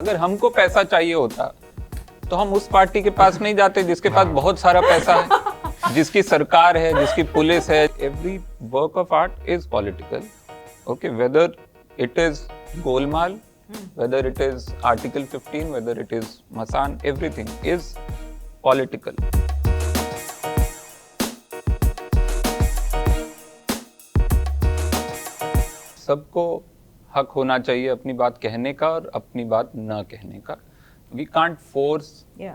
अगर हमको पैसा चाहिए होता तो हम उस पार्टी के पास नहीं जाते जिसके पास बहुत सारा पैसा है, जिसकी सरकार है, जिसकी पुलिस है। Every work of art is political, okay, whether it is Golmaal, whether it is Article 15, whether it is Masan, everything is political. सबको हक होना चाहिए अपनी बात कहने का और अपनी बात न कहने का. We can't force,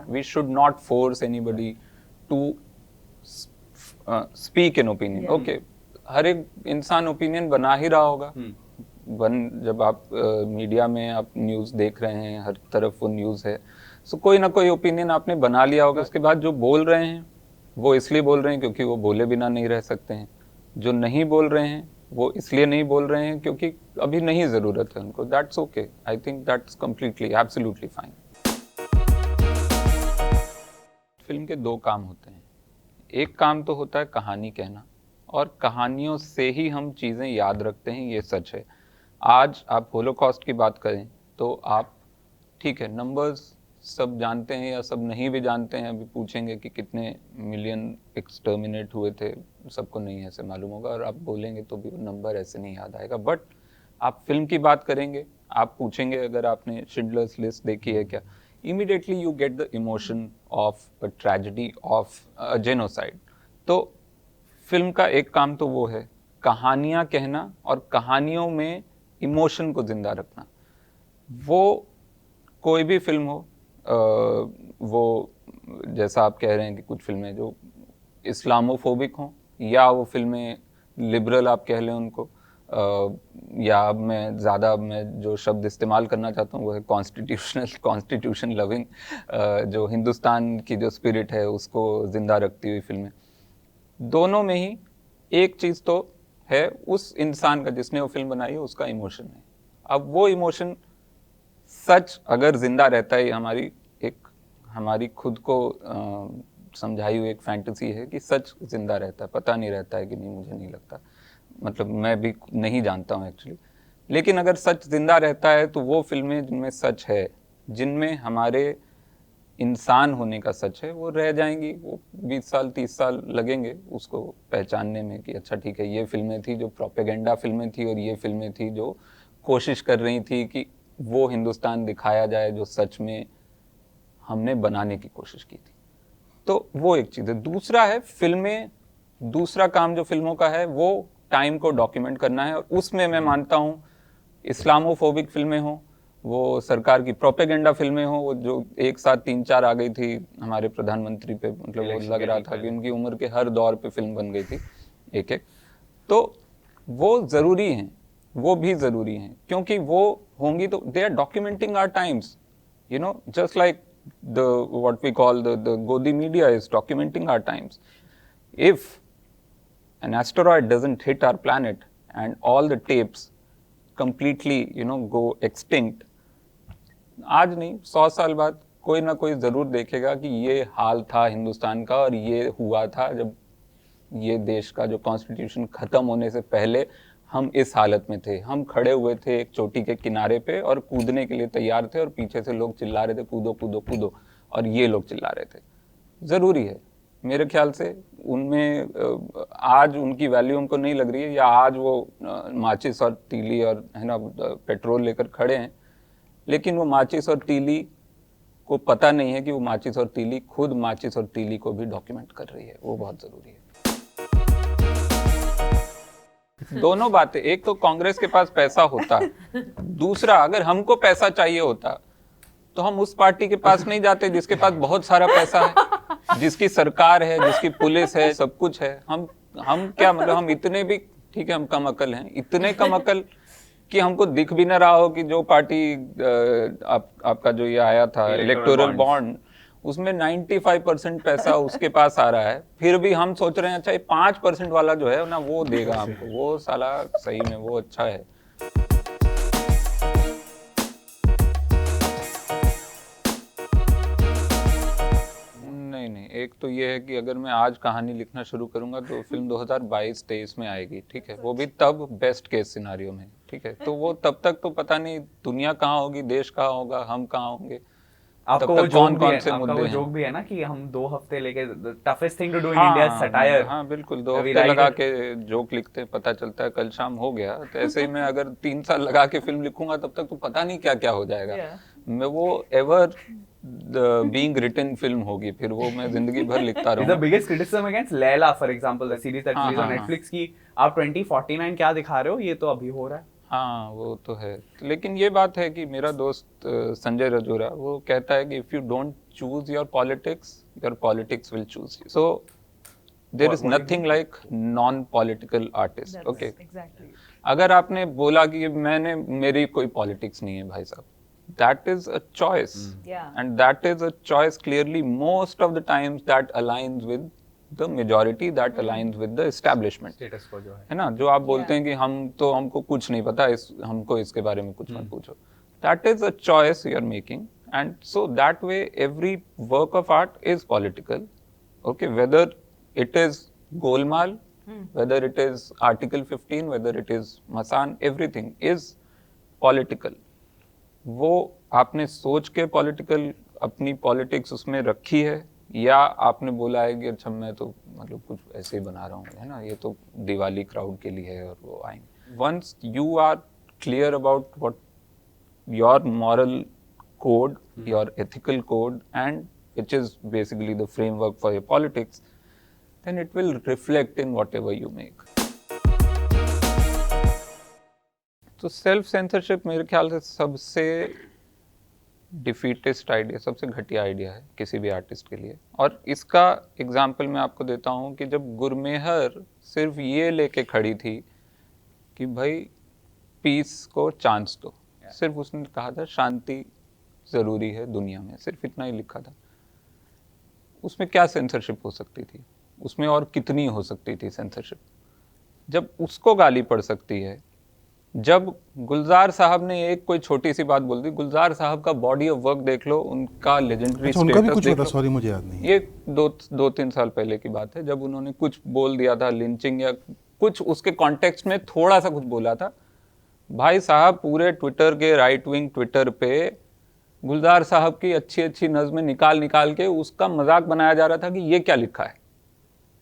we should not force anybody to speak an opinion. Okay, हर एक इंसान ओपिनियन बना ही रहा होगा. जब आप मीडिया में आप न्यूज़ देख रहे हैं, हर तरफ वो न्यूज़ है, सो कोई ना कोई ओपिनियन आपने बना लिया होगा. उसके बाद जो बोल रहे हैं वो इसलिए बोल रहे हैं क्योंकि वो बोले बिना नहीं रह सकते हैं. जो नहीं बोल रहे हैं वो इसलिए नहीं बोल रहे हैं क्योंकि अभी नहीं ज़रूरत है उनको. That's okay, I think that's completely absolutely fine. Film के दो काम होते हैं. एक काम तो होता है कहानी कहना, और कहानियों से ही हम चीज़ें याद रखते हैं, ये सच है. आज आप होलोकॉस्ट की बात करें तो आप, ठीक है, नंबर्स सब जानते हैं या सब नहीं भी जानते हैं. अभी पूछेंगे कि कितने मिलियन एक्सटर्मिनेट हुए थे, सबको नहीं ऐसे मालूम होगा, और आप बोलेंगे तो भी वो नंबर ऐसे नहीं याद आएगा. बट आप फिल्म की बात करेंगे, आप पूछेंगे अगर आपने शिंडलर्स लिस्ट देखी है क्या, immediately you get the emotion of a tragedy, of a genocide. तो फिल्म का एक काम तो वो है कहानियाँ कहना और कहानियों में इमोशन को जिंदा रखना. वो कोई भी फिल्म हो, वो जैसा आप कह रहे हैं कि कुछ फिल्में जो इस्लामोफोबिक हों, या वो फिल्में लिबरल आप कह लें उनको, या मैं जो शब्द इस्तेमाल करना चाहता हूँ वो है कॉन्स्टिट्यूशन लविंग, जो हिंदुस्तान की जो स्पिरिट है उसको जिंदा रखती हुई फिल्में. दोनों में ही एक चीज़ तो है, उस इंसान का जिसने वो फिल्म बनाई है उसका इमोशन है. अब वो इमोशन सच अगर जिंदा रहता है, हमारी खुद को समझाई हुई एक फैंटेसी है कि सच जिंदा रहता है. पता नहीं रहता है कि नहीं, मुझे नहीं लगता, मतलब मैं भी नहीं जानता हूँ एक्चुअली. लेकिन अगर सच जिंदा रहता है तो वो फिल्में जिनमें सच है, जिनमें हमारे इंसान होने का सच है, वो रह जाएंगी. वो 20 साल 30 साल लगेंगे उसको पहचानने में कि अच्छा ठीक है, ये फिल्में थी जो प्रोपेगेंडा फिल्में थी, और ये फिल्में थी जो कोशिश कर रही थी कि वो हिंदुस्तान दिखाया जाए जो सच में हमने बनाने की कोशिश की थी. तो वो एक चीज़ है. दूसरा है फिल्में, दूसरा काम जो फिल्मों का है वो टाइम को डॉक्यूमेंट करना है. और उसमें मैं मानता हूँ इस्लामोफोबिक फिल्में हों, वो सरकार की प्रोपेगेंडा फिल्में हों, वो जो एक साथ 3-4 आ गई थी हमारे प्रधानमंत्री पे, मतलब वो लग रहा था कि उनकी उम्र के हर दौर पे फिल्म बन गई थी एक एक. तो वो ज़रूरी हैं, वो भी ज़रूरी हैं, क्योंकि वो होंगी तो they are documenting our times, you know, just like the what we call the godi media is documenting our times. If an asteroid doesn't hit our planet and all the tapes completely, go extinct, आज नहीं 100 साल बाद कोई ना कोई ज़रूर देखेगा कि ये हाल था हिंदुस्तान का, और ये हुआ था जब ये देश का जो कॉन्स्टिट्यूशन ख़त्म होने से पहले हम इस हालत में थे. हम खड़े हुए थे एक चोटी के किनारे पे और कूदने के लिए तैयार थे, और पीछे से लोग चिल्ला रहे थे कूदो कूदो कूदो, और ये लोग चिल्ला रहे थे. ज़रूरी है मेरे ख्याल से. उनमें आज उनकी वैल्यू उनको नहीं लग रही है, या आज वो माचिस और तीली और है ना पेट्रोल लेकर खड़े हैं, लेकिन वो माचिस और तीली को पता नहीं है कि वो माचिस और तीली खुद माचिस और तीली को भी डॉक्यूमेंट कर रही है. वो बहुत ज़रूरी है. दोनों बातें, एक तो कांग्रेस के पास पैसा होता, दूसरा अगर हमको पैसा चाहिए होता तो हम उस पार्टी के पास नहीं जाते जिसके पास बहुत सारा पैसा है, जिसकी सरकार है, जिसकी पुलिस है, सब कुछ है. हम क्या मतलब, हम इतने भी, ठीक है, हम कम अकल हैं, इतने कम अकल कि हमको दिख भी ना रहा हो कि जो पार्टी आपका जो ये आया था इलेक्टोरल बॉन्ड, उसमें 95% पैसा उसके पास आ रहा है. फिर भी हम सोच रहे हैं अच्छा ये 5% वाला जो है ना वो देगा आपको, वो साला सही में वो अच्छा है. नहीं, एक तो ये है कि अगर मैं आज कहानी लिखना शुरू करूंगा तो फिल्म 2022-23 में आएगी, ठीक है, वो भी तब बेस्ट केस सिनारियो में, ठीक है. ठीक है, तो वो तब तक तो पता नहीं दुनिया कहाँ होगी, देश कहाँ होगा, हम कहाँ होंगे, आपका तब वो तक जोक कौन भी कौन है, से आपका मुद्दे वो हैं। जोक भी है ना कि हम 2 हफ्ते लेके, toughest thing to do in India हाँ सटायर, हाँ बिल्कुल, 2 हफ्ते राइट लगा इट। के जोक लिखते हैं, पता चलता है कल शाम हो गया। तो ऐसे ही मैं अगर 3 साल लगा के फिल्म लिखूंगा तब तक तो पता नहीं क्या क्या हो जाएगा। मैं वो एवर बीइंग रिटन फिल्म होगी, फिर वो मैं जिंदगी भर लिखता इज द रहूंगा। Biggest criticism against Laila for example, the series that हाँ रिलीज ऑन हाँ हाँ नेटफ्लिक्स की आप 2049 क्या दिखा रहे हो, ये तो अभी हो रहा है। हाँ, वो तो है। लेकिन ये बात है कि मेरा दोस्त संजय रजूरा वो कहता है कि if you don't choose your politics will choose you. So there is what do you nothing mean? Like non political artist. That's okay, exactly. अगर आपने बोला कि मैंने मेरी कोई पॉलिटिक्स नहीं है भाई साहब, that is a choice, Yeah. And that is a choice clearly most of the times that aligns with the majority, that aligns with the establishment. Status को जो है ना, जो आप बोलते Yeah. हैं कि हमको कुछ नहीं पता, हमको इसके बारे में कुछ मत पूछो, that is a choice you are making, and so that way every work of art is political. Okay, whether it is Golmaal, whether it is Article 15, whether it is Masan, everything is political। वो आपने सोच के political अपनी politics उसमें रखी है, या आपने बोला है कि अच्छा मैं तो मतलब कुछ ऐसे ही बना रहा हूँ, है ना, ये तो दिवाली क्राउड के लिए है और वो आएंगे। Once you are clear about what your moral code, your ethical code, and which is basically the framework for your politics, then it will reflect in whatever you make। तो सेल्फ सेंसरशिप मेरे ख्याल से सबसे defeatist idea, सबसे घटिया idea है किसी भी आर्टिस्ट के लिए। और इसका एग्जाम्पल मैं आपको देता हूँ कि जब गुरमेहर सिर्फ ये लेके खड़ी थी कि भाई पीस को चांस दो, सिर्फ उसने कहा था शांति ज़रूरी है दुनिया में, सिर्फ इतना ही लिखा था। उसमें क्या सेंसरशिप हो सकती थी, उसमें और कितनी हो सकती थी सेंसरशिप। जब उसको गाली पड़ सकती है, जब गुलजार साहब ने एक कोई छोटी सी बात बोल दी, गुलजार साहब का बॉडी ऑफ वर्क देख लो, उनका लेजेंडरी अच्छा, उनका भी स्टेटस कुछ देख पता, लो। सॉरी मुझे याद नहीं है। ये 2-3 साल पहले की बात है, जब उन्होंने कुछ बोल दिया था, लिंचिंग या कुछ उसके कॉन्टेक्स्ट में थोड़ा सा कुछ बोला था। भाई साहब पूरे ट्विटर के राइट विंग ट्विटर पे गुलजार साहब की अच्छी अच्छी नज़्में निकाल निकाल के उसका मजाक बनाया जा रहा था कि ये क्या लिखा है,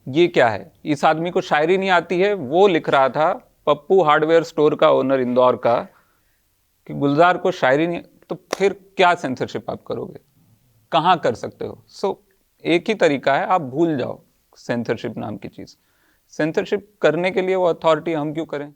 ये क्या है, इस आदमी को शायरी नहीं आती है। वो लिख रहा था पप्पू हार्डवेयर स्टोर का ओनर इंदौर का कि गुलजार को शायरी नहीं, तो फिर क्या सेंसरशिप आप करोगे, कहाँ कर सकते हो। सो एक ही तरीका है, आप भूल जाओ सेंसरशिप नाम की चीज़। सेंसरशिप करने के लिए वो अथॉरिटी हम क्यों करें।